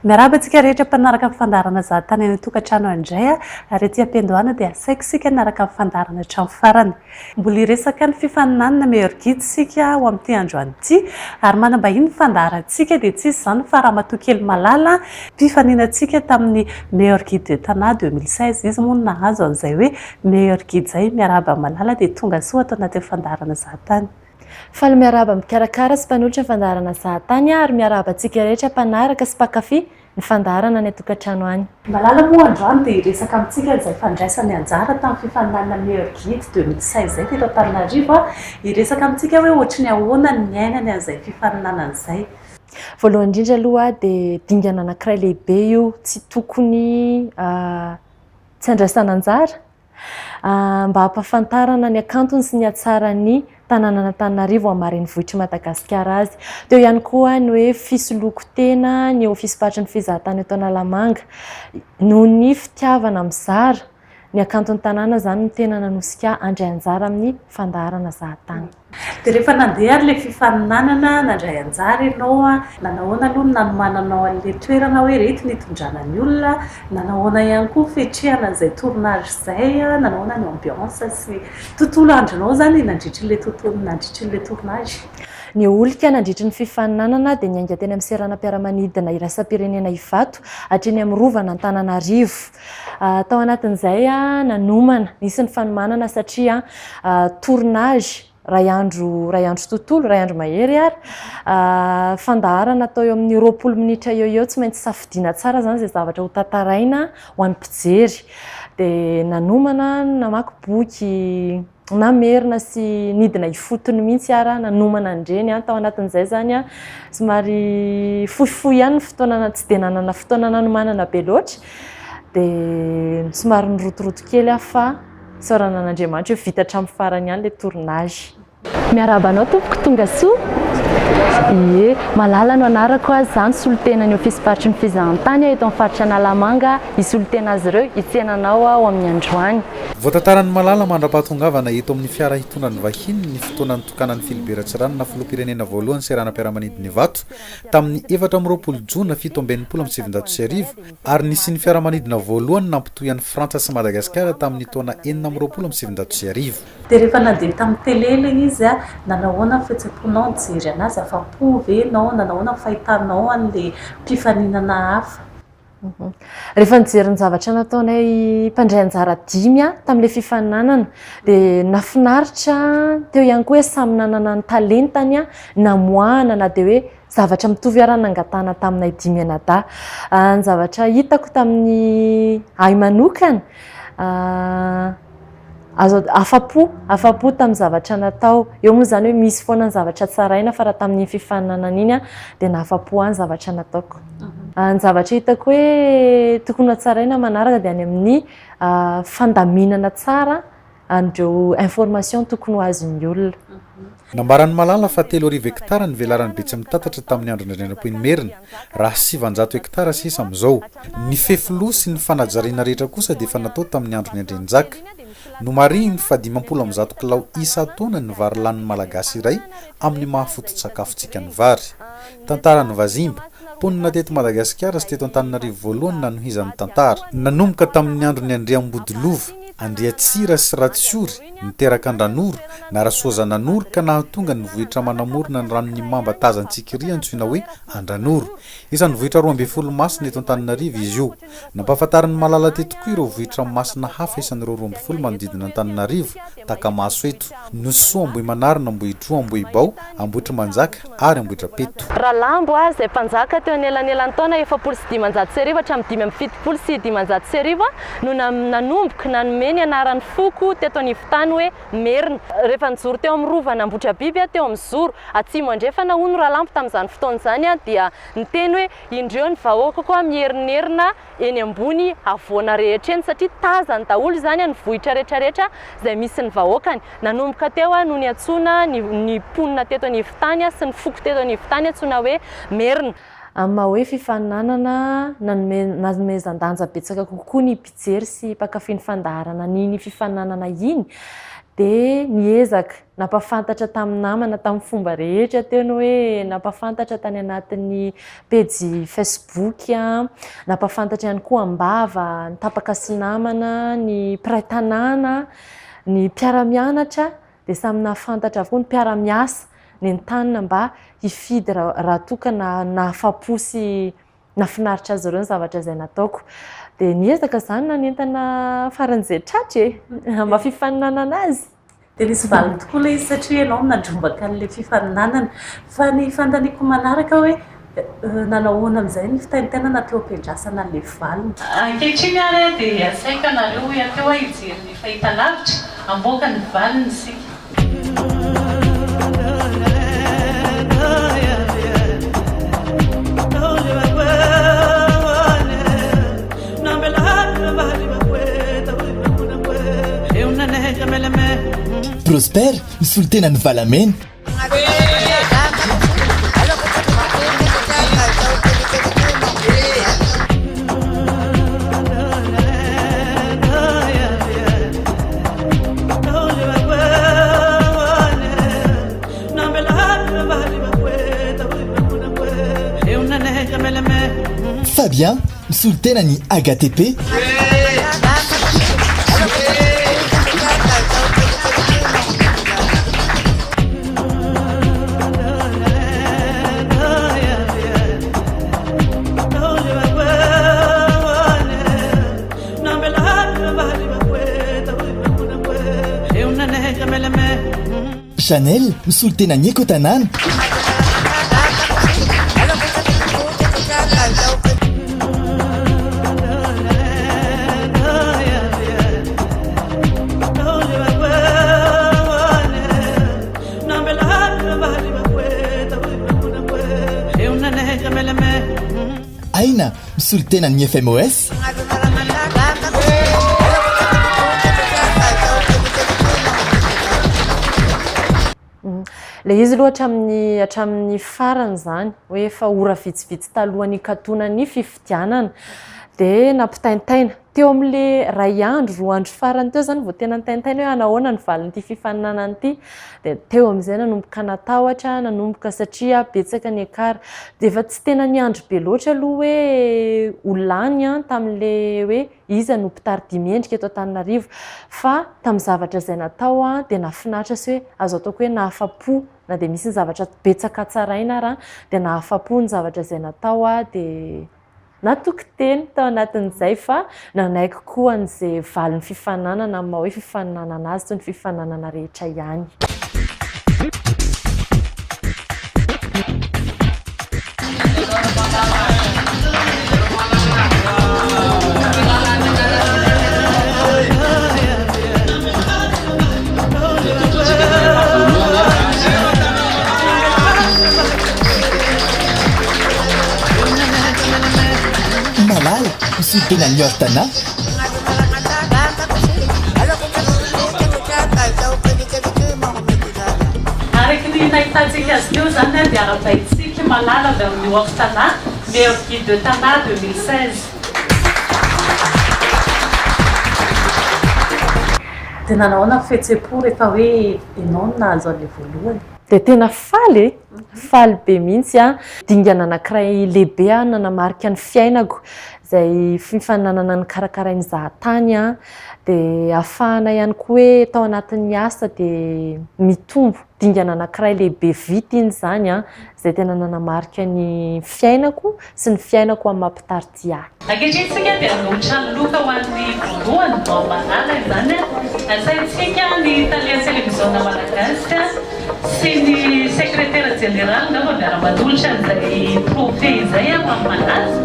Miarahaba antsika rehetra mpanaraka amin'ny fandaharana zahatany any tokantrano andray ary etỳ am-piandohana dia asaiko isika niaraka amin'ny fandaharana hatramin'ny farany. Mbola hiresaka ny fifaninanana meilleur guide isika ho amin'ity androany ity ary manambahiny ny fandaharantsika dia tsy izany fa Ramatoakely Malala mpifaninantsika tamin'ny meilleur guide de Tana 2016 izy moa nahazo an'izay hoe meilleur guide izay. Miarahaba Malala dia tonga soa ato anatin'ny fandaharana zahatany. Faly miarahaba mikarakara sy mpanolotra ny fandaharana zahatany ary miarahaba antsika rehetra mpanaraka sy mpankafy ny fandaharana ny tokantrano any. Malala moa androany dia hiresaka amintsika izay fandraisany anjara tamin'ny fifaninanana meilleur guide 2016 izay teto Antananarivo. Hiresaka amintsika hoe ohatry ny ahoana ny niainany an'izay fifaninanana izay. Voalohany indrindra aloha dia dingana anankiray lehibe io tsy tokony tsy andraisana anjara mba hampafantarana ny akantony sy ny hatsarany tanàna Antananarivo amin'ny marenivohitr'i Madagasikara azy. Teo ihany koa ny hoe fisoloako tena ny ofisym-patron'ny fizahatany eto Analamanga noho ny fitiavana mizara ny akantony tanàna izany ny tena nanosika andray anjara amin'ny fandaharana zahatany. Dia rehefa nandeha ilay fifaninanana nandray anjara ianao nanahoana aloha nanomananao an'ilay toerana hoe reto nitondrana ny olona, nanahoana ihany koa fetrehana izay tournage izay, nanahoana ny ambiance sy tontolo andronao izany nandritry ilay tontolo nandritry ilay tournage. Ny olika nandritry ny fifaninanana dia niainga teny amin'ny seranam-piaramanidina iraisam-pirenena Ivato hatreny amin'ny rovana Antananarivo. Tao anatin'izay nanomana nisy ny fanomanana satria tournage ray andro tontolo, ray andro mahery ary fandaharana atao eo amin'ny 20 minitra eo tsy maintsy safidiana tsara izany izay zavatra ho tantaraina ho an'ny mpijery. Dia nanomana namaky boky namerina sy nidina ifotony mihitsy ary nanomana andreny tao anatin'izay izany somary fohifohy ihany ny fotoana tsy dia nanana fotoana nanomanana be loatra dia somary nirotoroto kely fa saorana an'Andriamanitra hoe vita hatramin'ny farany ihany ilay tournage. Miarahaba anao tompoko tonga soa. Ie, Malala no anarako izany solon-tena ny ofisym-patron'ny fizahatany eto amin'ny faritra Analamanga hisolo-tena azy ireo hitsenanao ao amin'ny androany. Voatantaran'ny Malala mandra-pahatongavana eto amin'ny fiara hitondrany vahiny ny fotoana nitokanan'ny Philibert Ratsiranina filoham-pirenena voalohany seranam-piaramanidina Ivato tamin'ny 4 Jona 1770 ary nisy ny fiaramanidina voalohany nampitohy an'ny Frantsa sy Madagasikara tamin'ny taona 470. Dia rehefa nandeha tamin'ny télé ilay izy nanahoana fihetseham-ponao nijery anazy afa-po ve ianao nanahoana fahitanao an'ilay mpifaninana hafa. Rehefa nijery ny zavatra nataonay mpandray anjara 5 tamin'ilay fifaninanana dia nafinaritra teo ihany koa hoe samy nanana ny talentany namoahana na dia hoe zavatra mitovy arany nangatana taminay 5 anada. Ny zavatra hitako tamin'ny ay manokana afapo tamin'ny zavatra natao. Eo moa izany hoe misy foana ny zavatra tsaraina fa raha tamin'ny fifaninanana iny dia nahafapo ny zavatra nataoko. Ny zavatra hitako hoe tokony hatsaraina manaraka dia any amin'ny fandaminana tsara an'ireo information tokony ho azon'ny olona. Nambaran'ny Malala fa 3 hektara ny velaran'ny Betsy mitatatra tamin'ny andro Ndraindram-poinimerina raha 700 hektara sisa amin'izao. Ny fefiloha sy ny fanajariana rehetra kosa dia efa natao tamin'ny andro Ndraindranjaka. No mariny fa 500 kilao isa-taona ny vary lanin'ny malagasy iray amin'ny mahafoto-tsakafontsika ny vary. Tantaran'ny Vazimba, ponina teto Madagasikara sy teto Antananarivo voalohany nanohizan'ny tantara. Nanomboka tamin'ny andro ny Andriambodilova, Andriatsira sy Ratsiory niteraka Andranoro na Rasoazananoro ka nahatonga ny vohitra manamorona ny ranon'ny mamba tazantsikiria antsoina hoe Andranoro. Isan'ny vohitra 12 masina eto Antananarivo izy io. Nampahafantarin'ny Malala teto koa ireo vohitra masina hafa isan'ireo 12 manodidina Antananarivo Takamasoeto, Nosoa, Ambohimanarina, Ambohidroa, Ambohibao, Ambohitrimanjaka ary Ambohitrapeto. Ralambo izay mpanjaka teo anelanelan'ny taona 750 hatramin'ny 570 no nanomboka nanomeny anaran'ny foko teto anivon-tany hoe Merina. Rehefa nijoro teo amin'ny rovana Ambohitrabiby teo amin'ny Zoro atsimo andrefa nahono Ralambo tamin'izany fotoana izany dia niteny hoe indreo ny vahoaka mierinierina eny ambony avoana rehetra eny satria tazany daholo izany ny vohitra rehetrarehetra izay misy ny vahoakany. Nanomboka teo no ny atsona ny ponina teto anivon-tany sy ny foko teto anivon-tany atsona hoe Merina. Amin'ny maha hoe fifaninanana nanomezan-danja betsaka kokoa ny mpijery sy mpankafy ny fandaharana n'iny fifaninanana iny dia niezaka nampafantatra tamin'ny namana tamin'ny fomba rehetra teny hoe nampafantatra tany anatin'ny pejy Facebook a, nampafantatra ihany koa ambava ny tapaka sy namana, ny mpiray tanàna, ny mpiara-mianatra, dia samy nahafantatra avokoa ny mpiara-miasa ny entanina mba hifidy raha toka nahafa-po sy nafinaritra azy ireo ny zavatra izay nataoko. Dia niezaka izany na nentana faran'izay tratra mba fifaninanana azy. Dia nisy valiny tokoa ilay izy satria ianao nandrombaka an'ilay fifaninanana. Fa ny fandaniako manaraka hoe nanahoana amin'izay ny fitaintenana teo am-piandrasana an'ilay valiny. Ankehitriny ary dia asaika nareo ateo hijery ny fahitalavitra amboaka ny valiny isika. Prosper misy olo tena nivalamena. Fabien misy olo tena ny AGTP. Chanel misy olo tena ny eko tanàna. Aina misy olo tena ny FMOS. Ilay izy aloha hatramin'ny farany izany hoe efa ora vitsivitsy talohan'ny katonany fifidianana dia nampitaintaina teo amin'ilay ray andro roa andro farany teo izany vao tena nitaintaina hoe anahoana ny valin'ity fifaninanana ity. Dia teo amin'izay nanomboka natahotra, nanomboka satria betsaka ny ekara. Dia efa tsy tena niandro be loatra aloha hoe olany tamin'ilay hoe iza no mpitaridia mendrika eto Antananarivo, fa tamin'ny zavatra izay natao dia nafinaritra sy hoe azo ataoko hoe nahafa-po na dia misy ny zavatra betsaka tsaraina raha dia nahafa-po ny zavatra izay natao dia natoky teny tao anatin'izay fa nanaiko koa an'izay valin'ny fifaninanana amin'ny maha hoe fifaninanana azy toy ny fifaninanana rehetra ihany. Malala misy olo tena niortana. Araka ny nahitantsika azy teo izany dia arabaitsika malala avy amin'ny hortana meilleur guide de Tana 2016. Dia nanahoana fihetseham-po rehefa hoe ianao no nahazo an'ilay voalohany? Dia tena faly be mihitsy dingana anankiray lehibe nanamarika ny fiainako izay fifaninanana ny karakarain'ny zahatany dia ahafahana ihany koa hoe tao anatin'ny asa dia mitombo dingana anankiray lehibe vita iny izany izay tena nanamarika ny fiainako sy ny fiainako amin'ny mampitaridia. Ankehitriny isika dia anohitra ny loka ho an'ny voalohany vao manala izany asaintsika ny talian'ny televiziona malagasy sy ny sekretera jeneraly nao miara-manolotra an'izay trophée izay amin'ny malaza.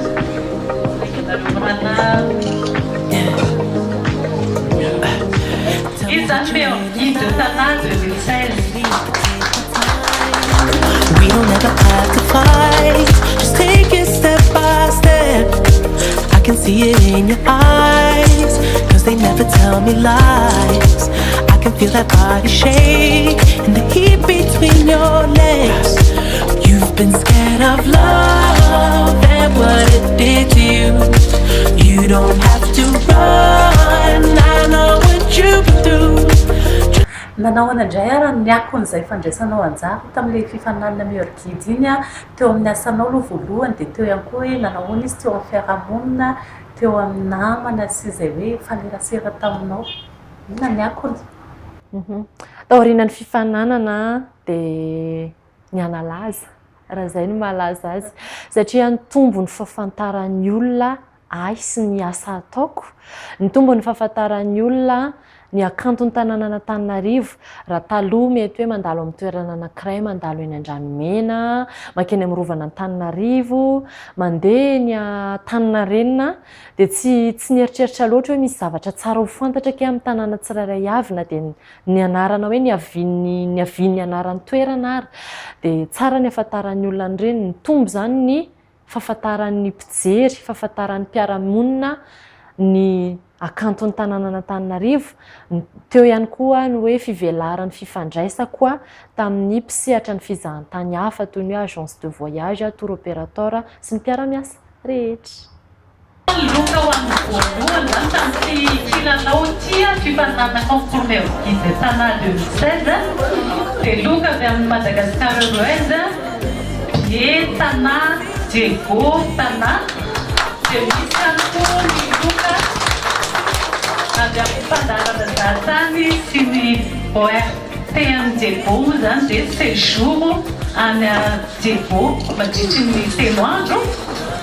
Izany meilleur guide de Tana 2016. We don't ever have to fight, just take it step by step. I can see it in your eyes, cause they never tell me lies. I can feel that body shake and the heat between your legs. You've been scared of love and what it did to you. You don't have to run, I know what you've been through. nanao anandray raha niakon'izay fandraisanao anjara tamin'ilay fifananana miorgidy iny a teo amin'ny asanao aloha voalohany dia teo ihany koa hoe nanahoana izy teo amin'ny fiarahamonina teo amin'ny namana sy izay hoe fanerasera taminao inona niakony taorianany fifananana dia ny analaza raha izay no mahalaza azy satria ny tombo ny fahafantaran'ny olona ay sy ny asa ataoko ny tombo ny fahafantaran'ny olona ny akantony tanàna Antananarivo raha taloha mety hoe mandalo amin'ny toerana anankiray mandalo eny Andranomena makeny amin'ny rovana Antananarivo mandeha ny Antaninarenina dia tsy nieritreritra loatra hoe misy zavatra tsara ho fantatra ke amin'ny tanàna tsirairay avy na dia ny anarana hoe ny avian'ny anaran'ny toerana ary dia tsara ny ahafantaran'ny olona ireny ny tombo izany ny fahafantaran'ny mpijery fahafantaran'ny mpiaramonina ny akantony tanàna Antananarivo teo ihany koa ny hoe fivelaran'ny fifandraisako tamin'ny mpisehatra ny fizahantany hafa toy ny agence de voyage tour opérateur sy ny mpiara-miasa rehetra loka ho an'ny voalohany zany tamin'ity kilalao tia fifananana concours miorgidy tana 2016 dia loka avy amin'ny Madagascar Airways Bie Tana Diego Tana dia misy ihany koa ny loka avy amin'ny fandarana zatany sy ny ORTM Diego zany dia séjour any Diego mandritry ny 3 andro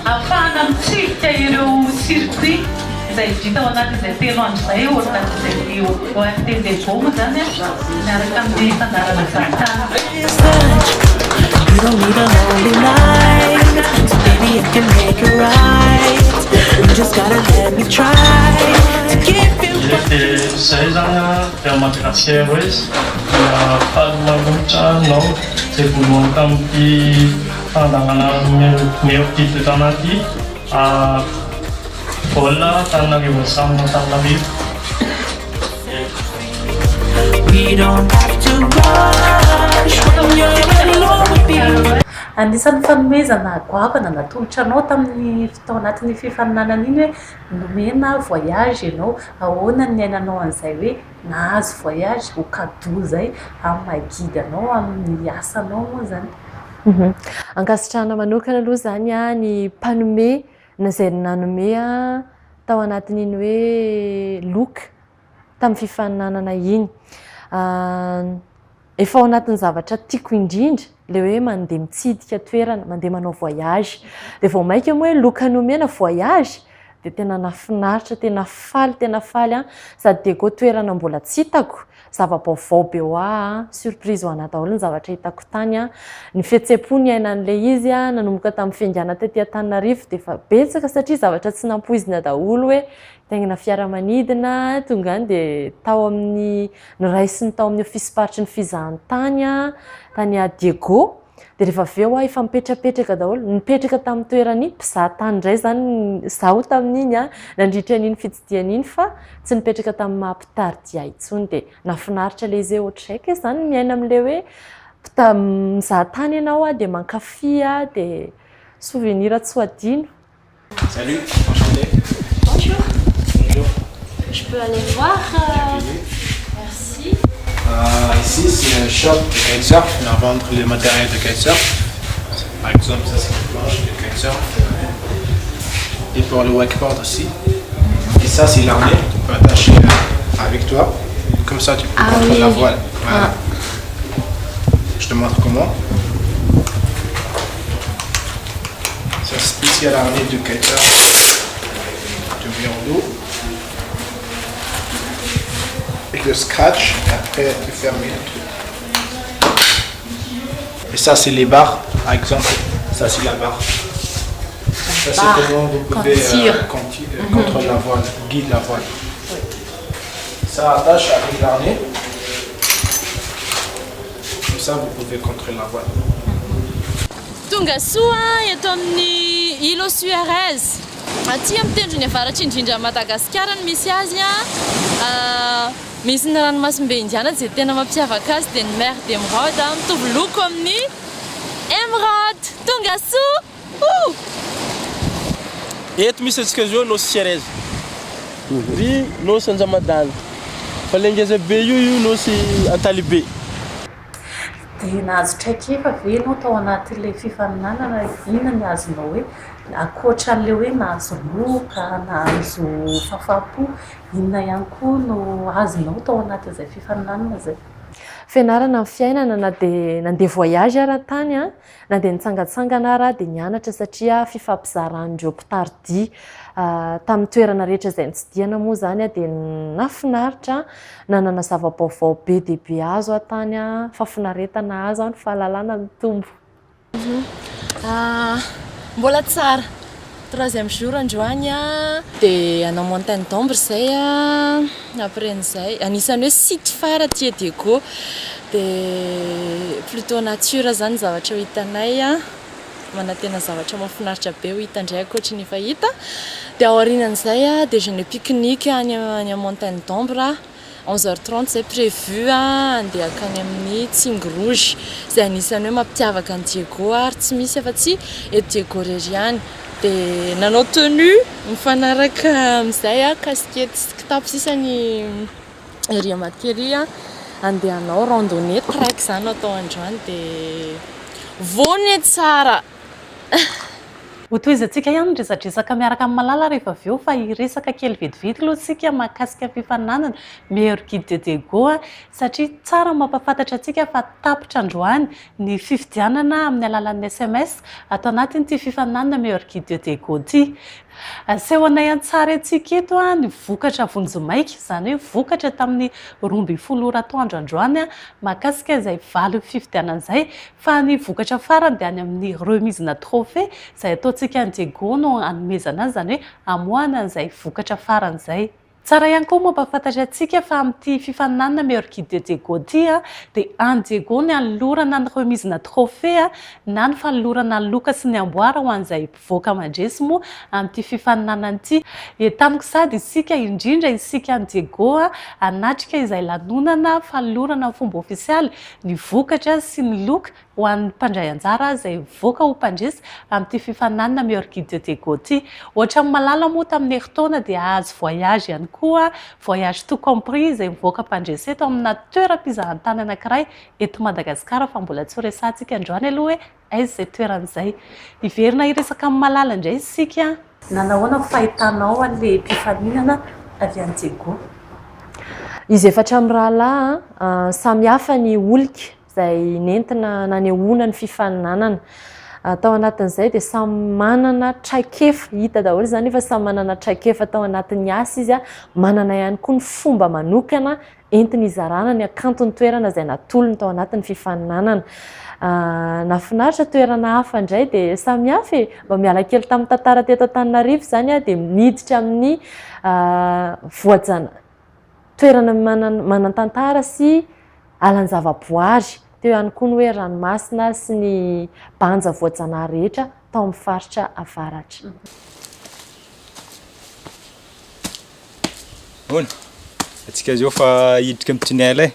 afahana mitsirika ireo circuit izay vita ao anatin'izay 3 andro izay ohatranatin'izay ORTM Diego zany miaraka amin'ny fandarana zatany. You don't need a lonely night, so baby I can make it right. You just gotta let me try to give you. Zay zany dia Madagascar Airways dia fahalalomatra anao zay voalohany tamin'ity fandanana miorgidy tanaty vola Antananarivo samy Antananarivo. We don't have to rush when you're alone with me. Anisan'ny fanomezana goavana natolotra anao tamin'ny tao anatin'ny fifaninanana iny hoe nomena voyage ianao ahoana ny ainanao an'izay hoe nahazo voyage ho cadeau zay amin'ny mahagidy anao amin'ny asanao moa zany. Ankasitrahana manokana aloha zany ny mpanome na izay nanome tao anatin'iny hoe loka tamin'ny fifaninanana iny efa ao anatin'ny zavatra tiako indrindra le hoe mandeha mitsidika toerana mandeha manao voyage dia vao maika moa hoe loka nomena voyage dia tena nafinaritra tena faly sady Diego toerana mbola tsy hitako zava-baovao be ho surprise ho ana daholo ny zavatra hitako tany ny fihetseham-po ny ainan'ilay izy nanomboka tamin'ny fiangana tetỳ Antananarivo dia efa betsaka satria zavatra tsy nampoizina daholo hoe tengina fiaramanidina tonga any dia tao amin'ny noraisiny tao amin'ny ofisiparitry ny fizahantany tany Diego dia rehefa avy eo efa mipetrapetraka daholo nipetraka tamin'ny toerany mpizahatany indray zany zaho tamin'iny nandritra an'iny fitsidian'iny fa tsy nipetraka tamin'ny mahampitardia intsony dia nafinaritra le izy ohatraiky zany miaina amin'ilay hoe mizahatany ianao dia mankafy dia souvenir tsy ho adino. Salut, enchanté. Bonjour. Bonjour. Je peux aller voir Merci. Ici, c'est un shop de kitesurf. On va vendre le matériel de kitesurf. Par exemple, ça c'est une planche de kitesurf. Et pour le wakeboard aussi. Et ça, c'est l'armée. Tu peux attacher avec toi. Comme ça, tu peux contrôler la voile. Voilà. Je te montre comment. Ça, c'est ici à l'armée du kitesurf. Tu mets en dos. Et le scratch, et après tu fermes le truc. Et ça c'est les barres, par exemple, ça c'est la barre. Ça c'est comment vous pouvez contrôler la voile, guide la voile. Ça attache avec l'arnais. Comme ça vous pouvez contrôler la voile. Tonga soa eto amin'ny île Suarez. Aty amin'ny tendrony avaratr'i indrindra Madagascar no misy azy misy ny ranomasimbe indiana izay tena mampiavaka azy dia ny mer d'Emeraude mitovy loko amin'ny Emeraude. Tonga soa! Eto misy antsika zao nosy Suarez. Ry nosy Anjamadana. Fa le ngeza be io no sy antalibe. Dia nahazo traika efa ve ianao tao anatin'ilay fifaninanana inona ny azonao hoe ankoatran'ilay hoe nahazo loka, nahazo fahafapo, inona ihany koa no azonao tao anatin'izay fifaninanana izay? Fianarana amin'ny fiainana na dia nandeha voyage ara tany a, na dia nitsangatsangana ara dia nianatra satria fifampizarandreo mpitardia tamin'ny toerana rehetra izay nitsidihana moa zany a dia nafinaritra nanana zava-baovao be dia be azo atany a, fafinaretana azo, ny fahalalana mitombo. Mbola tsara. Troisième jour androany a dia hanao montagne d'ombre zay a, après an'izay anisany hoe site phare aty Diego dia plutôt nature zany zavatra ho hitanay a, manantena zavatra mahafinaritra be ho hita indray ankoatra ny efa hita. Dia aorianan'izay a déjeuner pique-nique any amin'ny montagne d'ombre 11h30 zay prévu a, andeha akany amin'ny Tsingy Rouge zay anisany hoe mampitiavaka ny Diego ary tsy misy afa-tsy eto Diego irery ihany. Dia nanao tenue mifanaraka amin'izay a, casquette sy kitapo sisa ny ery matery a, andeha hanao randonnée trek zany atao androany dia vony tsara. Hotoizantsika ihany resadresaka miaraka amin'ny malala rehefa avy eo fa hiresaka kely vetivety aloha isika mahakasika fifaninanana meilleur guide de Diego satria tsara mampafantatra antsika fa tapitra androany ny fifidianana amin'ny alalan'ny SMS atao anatin'ity fifaninanana meilleur guide de Diego ity. Asehonay an-tsara antsika eto ny vokatra vonjomaika, izany hoe vokatra tamin'ny 12 ora atoandro androany mahakasika izay valy fifidianana izay, fa ny vokatra farany dia any amin'ny remise-na trophée izay ataontsika ny Diego no hanomezana azy, izany hoe hamoahana izay vokatra farany izay. Tsara ihany koa mampafantatra antsika fa amin'ity fifaninanana meilleur guide de Diego ity dia any Diego ny anolorana ny remise-na trophée na ny fanolorana ny loka sy ny amboara ho an'izay mpivoaka mandresy moa amin'ity fifaninanana ity. Tamiko sady isika indrindra isika ny Diego anatrika izay lanonana fanolorana fomba ofisialy ny vokatra sy ny loka ho an'ny mpandray anjara izay voaka ho mpandresy amin'ity fifaninanana meilleur guide de Diego ity. Ohatra amin'ny malala moa tamin'ny herintaona dia azo voyage ihany koa, voyage tout compris izay mivoaka mpandresy eto amina toeram-pizahan-tany anankiray eto Madagasikara, fa mbola tsy ho resantsika androany aloha hoe aiza izay toeran'izay. Hiverina hiresaka amin'ny malala indray isika. Nanahoana fahitanao an'ilay mpifaninana avy any Diego? Izy efatra amin'ny rahalahy samy hafa ny olika izay nentina nanehoana ny fifaninanana. Tao anatin'izay dia samy manana traikefa hita daholo zany, efa samy manana traikefa tao anatin'ny asa izy manana ihany koa ny fomba manokana entiny izarana ny akanton'ny toerana izay natolony tao anatin'ny fifaninanana. Nafinaritra toerana hafa indray dia samy hafa mba miala kely tamin'ny tantara teto Antananarivo zany dia miditra amin'ny voajana toerana manan-tantara sy alan-javaboary. Teo ihany koa ny hoe ranomasina sy ny banja voajanahary rehetra tao amin'ny faritra avaratra. Hona, atsika zao fa hiditra amin'ny tunnel e.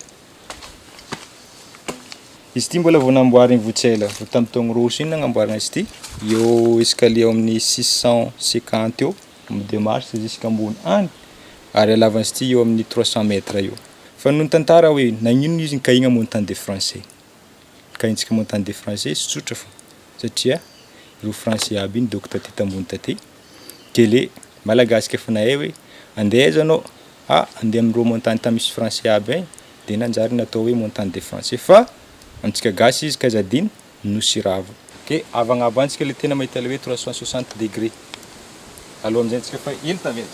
Izy ity mbola vao namboarina votsela, vao tamin'ny taogno roso iny nagnamboarina izy ity. Eo escalier amin'ny 650 eo, amin'ny démarche jusqu'ambony any. Ary halavan'izy ity eo amin'ny 300 mètres eo. Fa noho ny tantara hoe nagnino izy kahigna montagne des Français. Kahintsika montagne des Français sy tsotra fa satria ireo Français aby iny doko taty tambony taty. Kele malagasy ka fa nahay hoe andeha aiza anao? Andeha amin'ireo montagne tamisy Français aby agny dia nanjary natao hoe montagne des Français fa amintsika gasy izy kazadiny Nosirava. Ke avagnabo antsika le tena mahita le hoe 360 degrés. Aloha amin'izay antsika fa ilo tavela.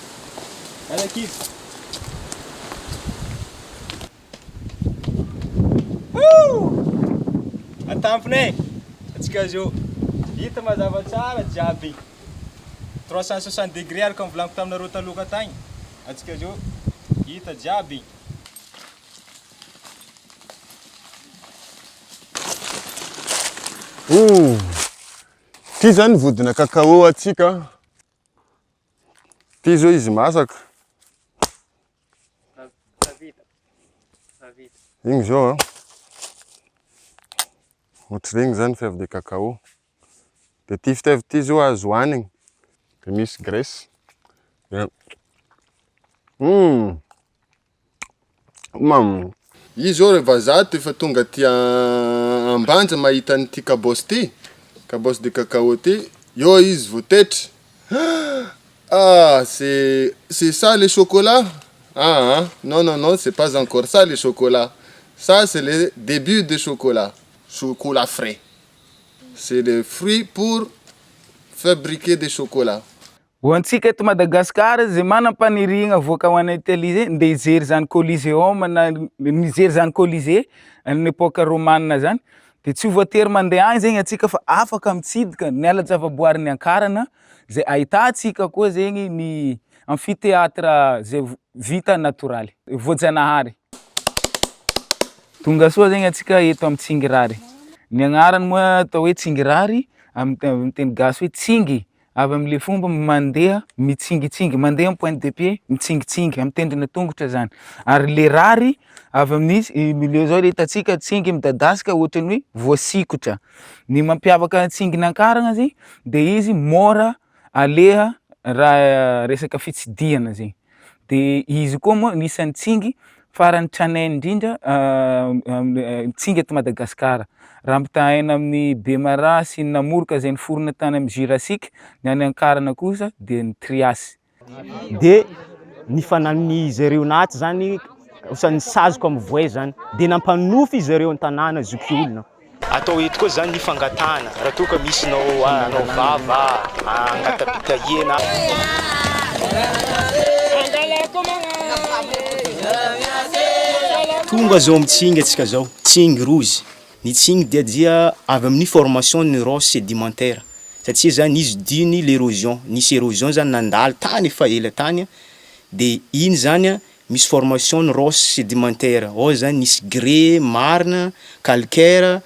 Alakizy. Atampony atsika zao hita mazava tsara jiaby 360 degrés araka ny volaniko taminareo taloha tagny. Atsika zao hita jiaby. Ty zany vodina cacao atsika. Ty zao izy masaka. Igny zao ohatregny zany fève de cacao. De ty fitèvy ty zao azo hoanigny. De misy graisse. Izy zao rehefa za efa tonga ty ambanja mahita an'ity kabosy ty, kabosy de cacao ty, io izy vao tetra. Ah, c'est ça le chocolat? Non, c'est pas encore ça le chocolat. Ça, c'est le début de chocolat. Chocolat frais. C'est le fruit pour fabriquer des chocolats. Ho antsika eto Madagasikara zay manam-paniriagna avoaka ho an'ny Italie zay ndeha hijery zany Coliseum na nijery zany Colisée amin'ny époque romane zany de tsy voatery mandeha agny zegny antsika fa afaka mitsidika ny ala javaboarin'ny Ankarana zay ahitantsika koa zegny ny amphithéâtre zay vita natoraly voajanahary. Tonga soa zegny antsika eto amin'ny Tsingirary. Ny agnarany moa atao hoe Tsingirary amin'ny teny gasy hoe tsingy. Avy am'le fomba mandeha mitsingitsingy, mandeha point de pied mitsingitsingy amin'ny tendrona tongotra zany. Ary le rary avy amin'ny milieu zao le hitantsika tsingy midadasika ohatran'ny hoe voasikotra. Ny mampiavaka tsingin'Ankarana zegny de izy mora aleha raha resaka fitsidiana zegny. De izy koa moa nisan'ny tsingy farany tranainy indrindra tsingy eto Madagasikara. Raha ampitahaina amin'ny Bemara sy ny Namoroka zay niforona tany amin'ny Jurassique, ny any Ankarana kosa de ny Trias. De ny fananin'izy ireo naty zany osan'ny sazoko amin'ny voay zany de nampanofy izy ireo an-tanàna zokiolona. Atao eto koa zany ny fangatana raha toa ka misy nao vava angatapitahena. Tonga zao mitsingy atsika zao, tsingy rozy. Ny tsingy dia avy amin'ny formation ny roche sédimentaire satria zany izy diny l'érosion, nisy érosion zany nandalo tany efa ela tany de iny zany misy formation ny roche sédimentaire, ao zany nisy grès, marne, calcaire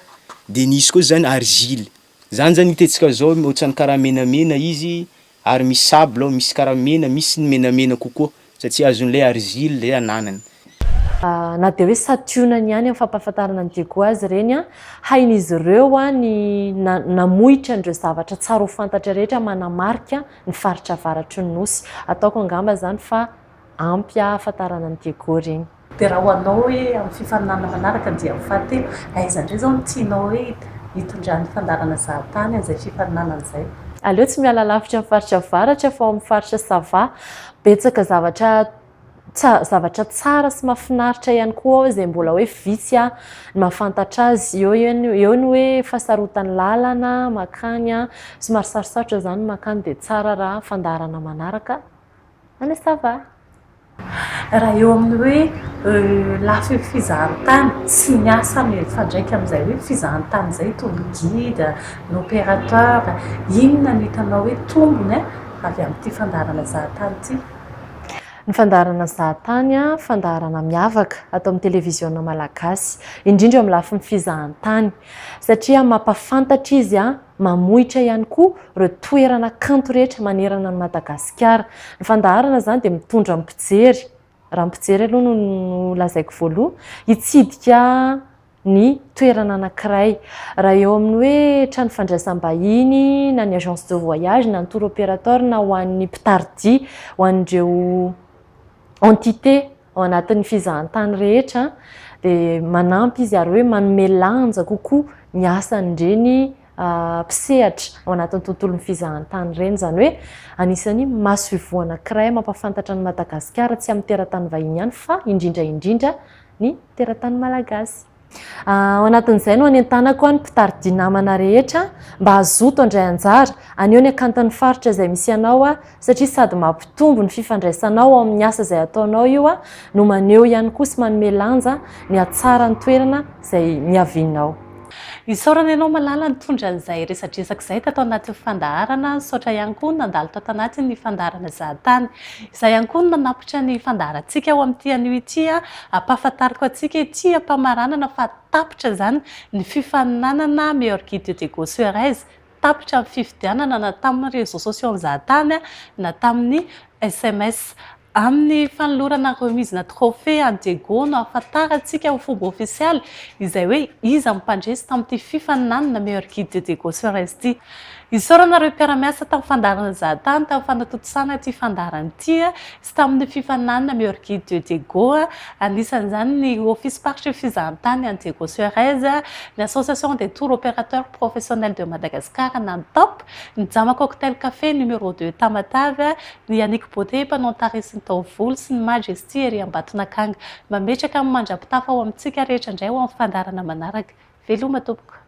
de nisy koa zany argile. Zany zany hitetsika zao ohatrany karaha menamena izy ary misy sable, misy karaha mena, misy ny menamena kokoa satria azon'le argile le ananany. Na dia hoe sationany ihany amin'ny fampahafantarana ny diako azy ireny hain'izy ireo ny namohitra an'ireo zavatra tsara ho fantatra rehetra manamarika ny faritra avaratry ny nosy. Ataoko angamba zany fa ampy ahafantarana ny diako ireny. Dia raha hoanao hoe amin'ny fifaninana manaraka dia fahatelo, aiza indray zao no tianao hoe hitondrany fandarana zahatany an'izay fifaninana an'izay? Aleo tsy miala lavitra amin'ny faritra avaratra fa amin'ny faritra Sava, betsaka zavatra tsara sy mahafinaritra ihany koa izay mbola hoe vitsy ny mahafantatra azy. Eo ny hoe fahasarotany lalana makany somary sarosarotra zany makany dia tsara raha fandarana manaraka any Sava. Raha eo amin'ny hoe lafy fizahantany sy miasa mifandraika amin'izay hoe fizahantany izay toy guide, ny opérateur, inona no hitanao hoe tombony avy amin'ity fandarana zahatany ity? Ny fandarana zahatany fandarana miavaka atao amin'ny televiziona malagasy, indrindra amin'ny lafiny fizahantany satria mampafantatra izy mamohitra ihany koa ireo toerana kanto rehetra manerana ny Madagasikara. Ny fandarana zany dia mitondra mpijery, raha mpijery aloha no lazaiko voaloha, hitsidika ny toerana anankiray. Raha eo amin'ny hoe trano fandraisam-bahiny na ny agence de voyage na ny tour opérateur na ho an'ny mpitardy ho an'ireo entité ao anatin'ny fizahantany rehetra dia manampy izy ary hoe manome lanja kokoa ny asan'ireny mpisehatra ao anatin'ny tontolon'ny fizahantany ireny. Zany hoe anisany maso ivoho anankiray mampafantatra ny Madagasikara tsy amin'ny teratany vahiny ihany fa indrindra ny teratany malagasy. Ao anatin'izay no anentanako ny mpitardy namana rehetra mba hazoto andray anjara aneo ny akanton'ny faritra izay misy ianao satria sady mampitombo ny fifandraisanao amin'ny asa izay ataonao io no maneho ihany koa sy manome lanja ny hatsara ny toerana izay miavinao. Isaorana ianao malala nitondra an'izay resadresaka izay tato anatin'ny fandaharana, saotra ihany koa nandalo tato anatin'ny fandaharana zahatany. Izay ihany koa nanapitra ny fandaharantsika ao amin'ity anio ity ampahafantariko antsika ity ampamaranana fa tapitra zany ny fifaninanana meilleur guide de Go Suarez, tapitra amin'ny fifidianana na tamin'ny réseaux sociaux ny zahatany na tamin'ny SMS. Amin'ny fanolorana remise na trophée an Diego no ahafantarantsika ho fomba ofisialy izay hoe iza mipandresy tamin'ity fifaninanana meilleur guide de Go Suarez ity. isaoranareo mpiaramiasa tamin'ny fandarana zahatany tamin'ny fanatotosana ty fandarana ity sy tamin'ny fifaninanana miorguide de Diego anisan'izany ny office parche fizahantany an Diego Suarez, ny association des tours opérateurs professionnels de Madagascar nan top, ny Jama cocktail café numéro 2 Tamatave, ny Yannick Beauté mpanao sy ny taovolo sy ny Majesty ery Ambatonakanga mametraka amin'ny mandrapitafa ao amintsika rehetra indray ao amin'ny fandarana manaraka. Veloma tompoko.